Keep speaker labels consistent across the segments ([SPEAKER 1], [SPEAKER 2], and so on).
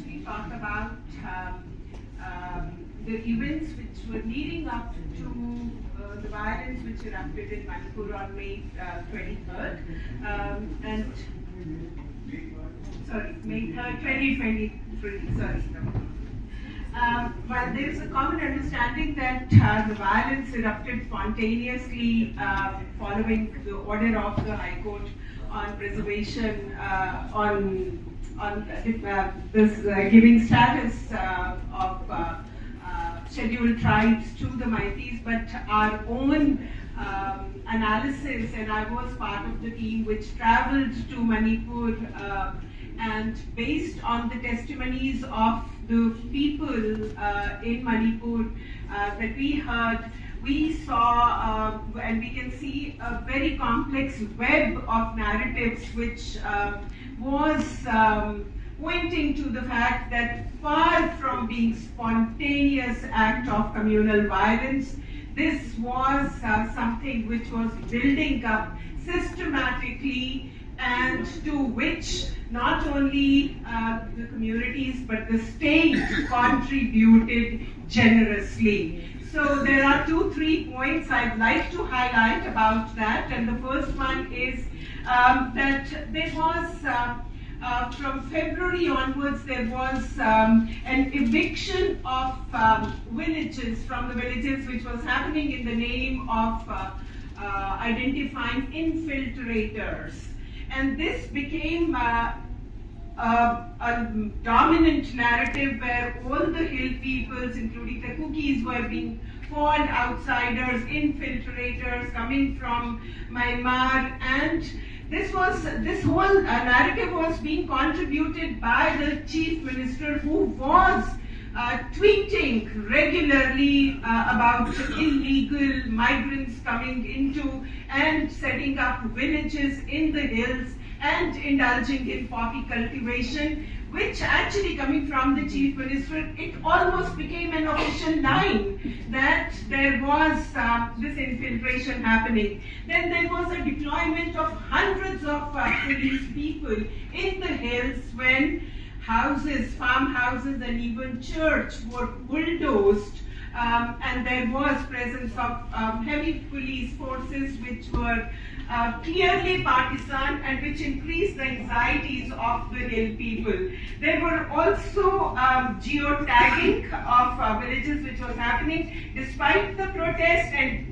[SPEAKER 1] actually talk about the events which were leading up to the violence which erupted in Manipur on May 23rd, and May 3rd, 2023. While there is a common understanding that the violence erupted spontaneously following the order of the High Court on preservation on this giving status of scheduled tribes to the Meiteis, but our own analysis, and I was part of the team which traveled to Manipur, and based on the testimonies of the people in Manipur that we heard, we saw and we can see a very complex web of narratives which was pointing to the fact that far from being spontaneous act of communal violence, this was something which was building up systematically, and to which not only the communities but the state contributed generously. So there are 2-3 points I'd like to highlight about that, and the first one is that there was from February onwards, there was an eviction of villages from the villages, which was happening in the name of identifying infiltrators. And this became a dominant narrative where all the hill peoples, including the Kukis, were being called outsiders, infiltrators coming from Myanmar, and this whole narrative was being contributed by the chief minister, who was tweeting regularly about illegal migrants coming into and setting up villages in the hills and indulging in poppy cultivation, which actually, coming from the chief minister, it almost became an official line that there was this infiltration happening. Then there was a deployment of hundreds of police people in the hills when houses, farmhouses, and even church were bulldozed, and there was presence of heavy police forces which were clearly partisan and which increased the anxieties of the hill people. There were also geotagging of villages which was happening despite the protest and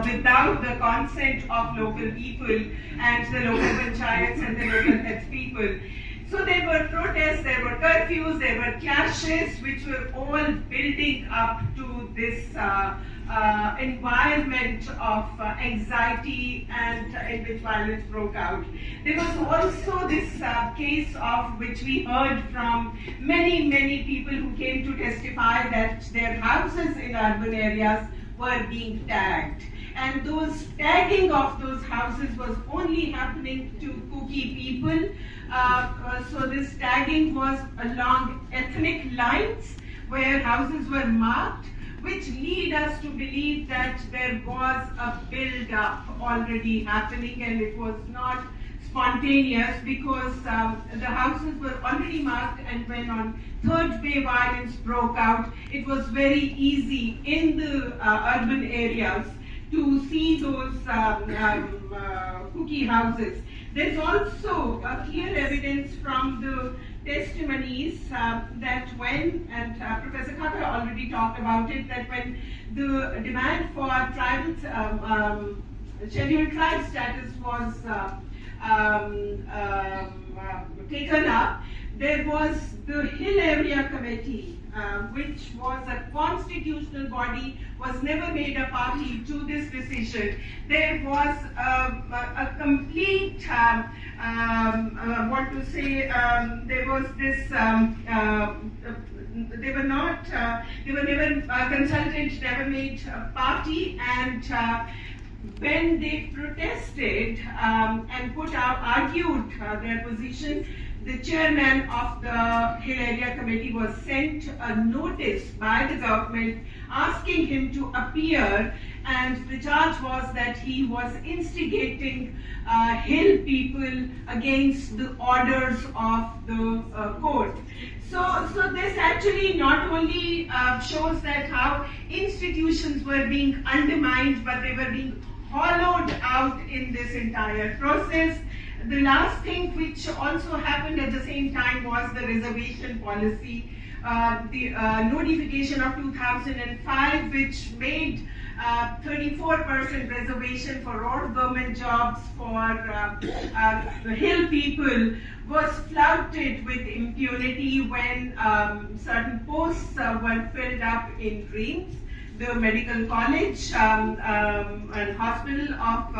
[SPEAKER 1] without the consent of local people and the local panchayats and the local heads people. So there were protests, there were curfews, there were clashes, which were all building up to this environment of anxiety and in which violence broke out. There was also this case of which we heard from many people who came to testify that their houses in urban areas were being tagged. And those tagging of those houses was only happening to Kuki people. So this tagging was along ethnic lines where houses were marked, which lead us to believe that there was a build-up already happening and it was not spontaneous, because the houses were already marked, and when on third day violence broke out, it was very easy in the urban areas to see those Kuki houses. There's also clear evidence from the testimonies that when, and Professor Khata already talked about it, that when the demand for tribal scheduled tribe status was taken up, there was the Hill Area Committee, which was a constitutional body, was never made a party to this decision. There was a complete, there was this, they were never consulted, never made a party, and when they protested and argued their position, the chairman of the Hill Area Committee was sent a notice by the government asking him to appear and the charge was that he was instigating Hill people against the orders of the court. So this actually not only shows that how institutions were being undermined, but they were being hollowed out in this entire process. The last thing which also happened at the same time was the reservation policy, the notification of 2005, which made 34% reservation for all government jobs for the Hill people was flouted with impunity when certain posts were filled up in Dreams, the medical college and hospital of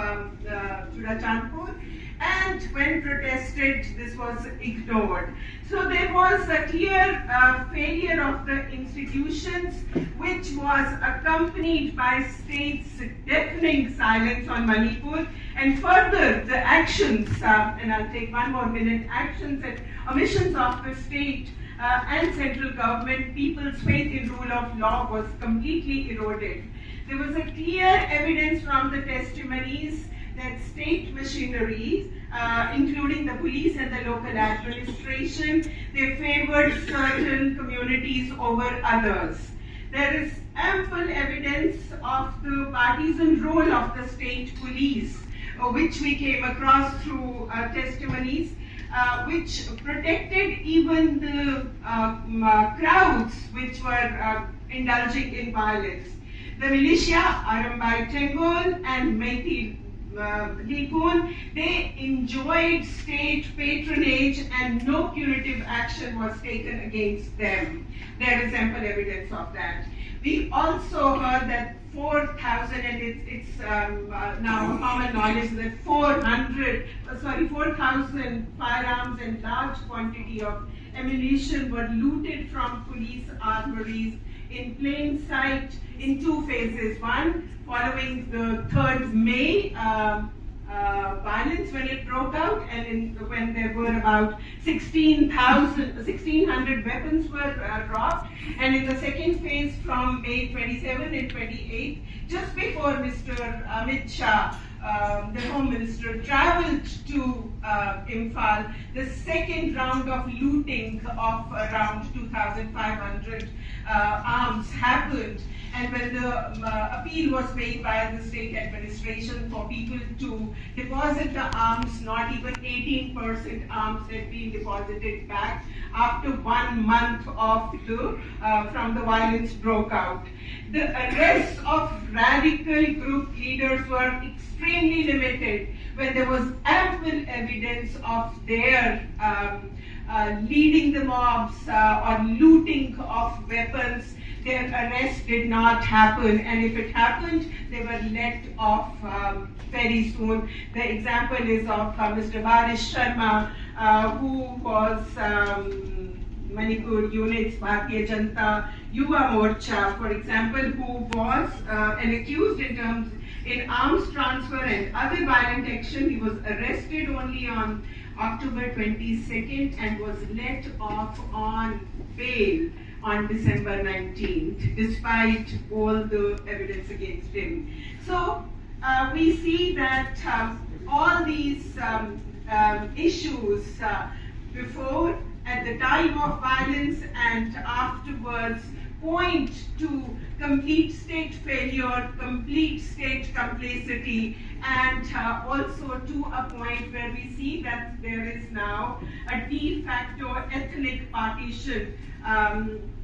[SPEAKER 1] Churachandpur, and when protested, this was ignored. So there was a clear failure of the institutions, which was accompanied by state's deafening silence on Manipur, and further the actions, and I'll take one more minute, actions and omissions of the state and central government, people's faith in rule of law was completely eroded. There was a clear evidence from the testimonies that state machineries, including the police and the local administration, they favored certain communities over others. There is ample evidence of the partisan role of the state police, which we came across through testimonies, which protected even the crowds which were indulging in violence. The militia, Arambai Tengol and Meiti Likun, they enjoyed state patronage and no punitive action was taken against them. There is ample evidence of that. We also heard that 4,000, and it's now common knowledge that 4,000 firearms and large quantity of ammunition were looted from police armories in plain sight in two phases. One, following the 3rd May violence when it broke out, and when there were about 1,600 weapons were robbed, and in the second phase from May 27 and 28, just before Mr. Amit Shah, the Home Minister, traveled to Imphal, the second round of looting of around 2,500 arms happened. And when the appeal was made by the state administration for people to deposit the arms, not even 18% arms had been deposited back after 1 month of from the violence broke out. The arrests of radical group leaders were extremely limited when there was ample evidence of their leading the mobs or looting of weapons. Their arrest did not happen, and if it happened, they were let off very soon. The example is of Mr. Barish Sharma, who was Manipur Units, Bharatiya Janata Yuva Morcha, for example, who was an accused in arms transfer and other violent action. He was arrested only on October 22nd and was let off on bail on December 19th, despite all the evidence against him. So we see that all these issues before, at the time of violence and afterwards point to complete state failure, complete state complicity, and also to a point where we see that there is now a de facto ethnic partition,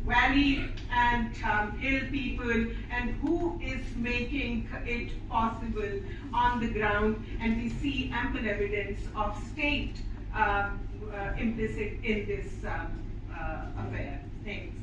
[SPEAKER 1] Valley and Hill people, and who is making it possible on the ground, and we see ample evidence of state implicit in this affair. Thanks.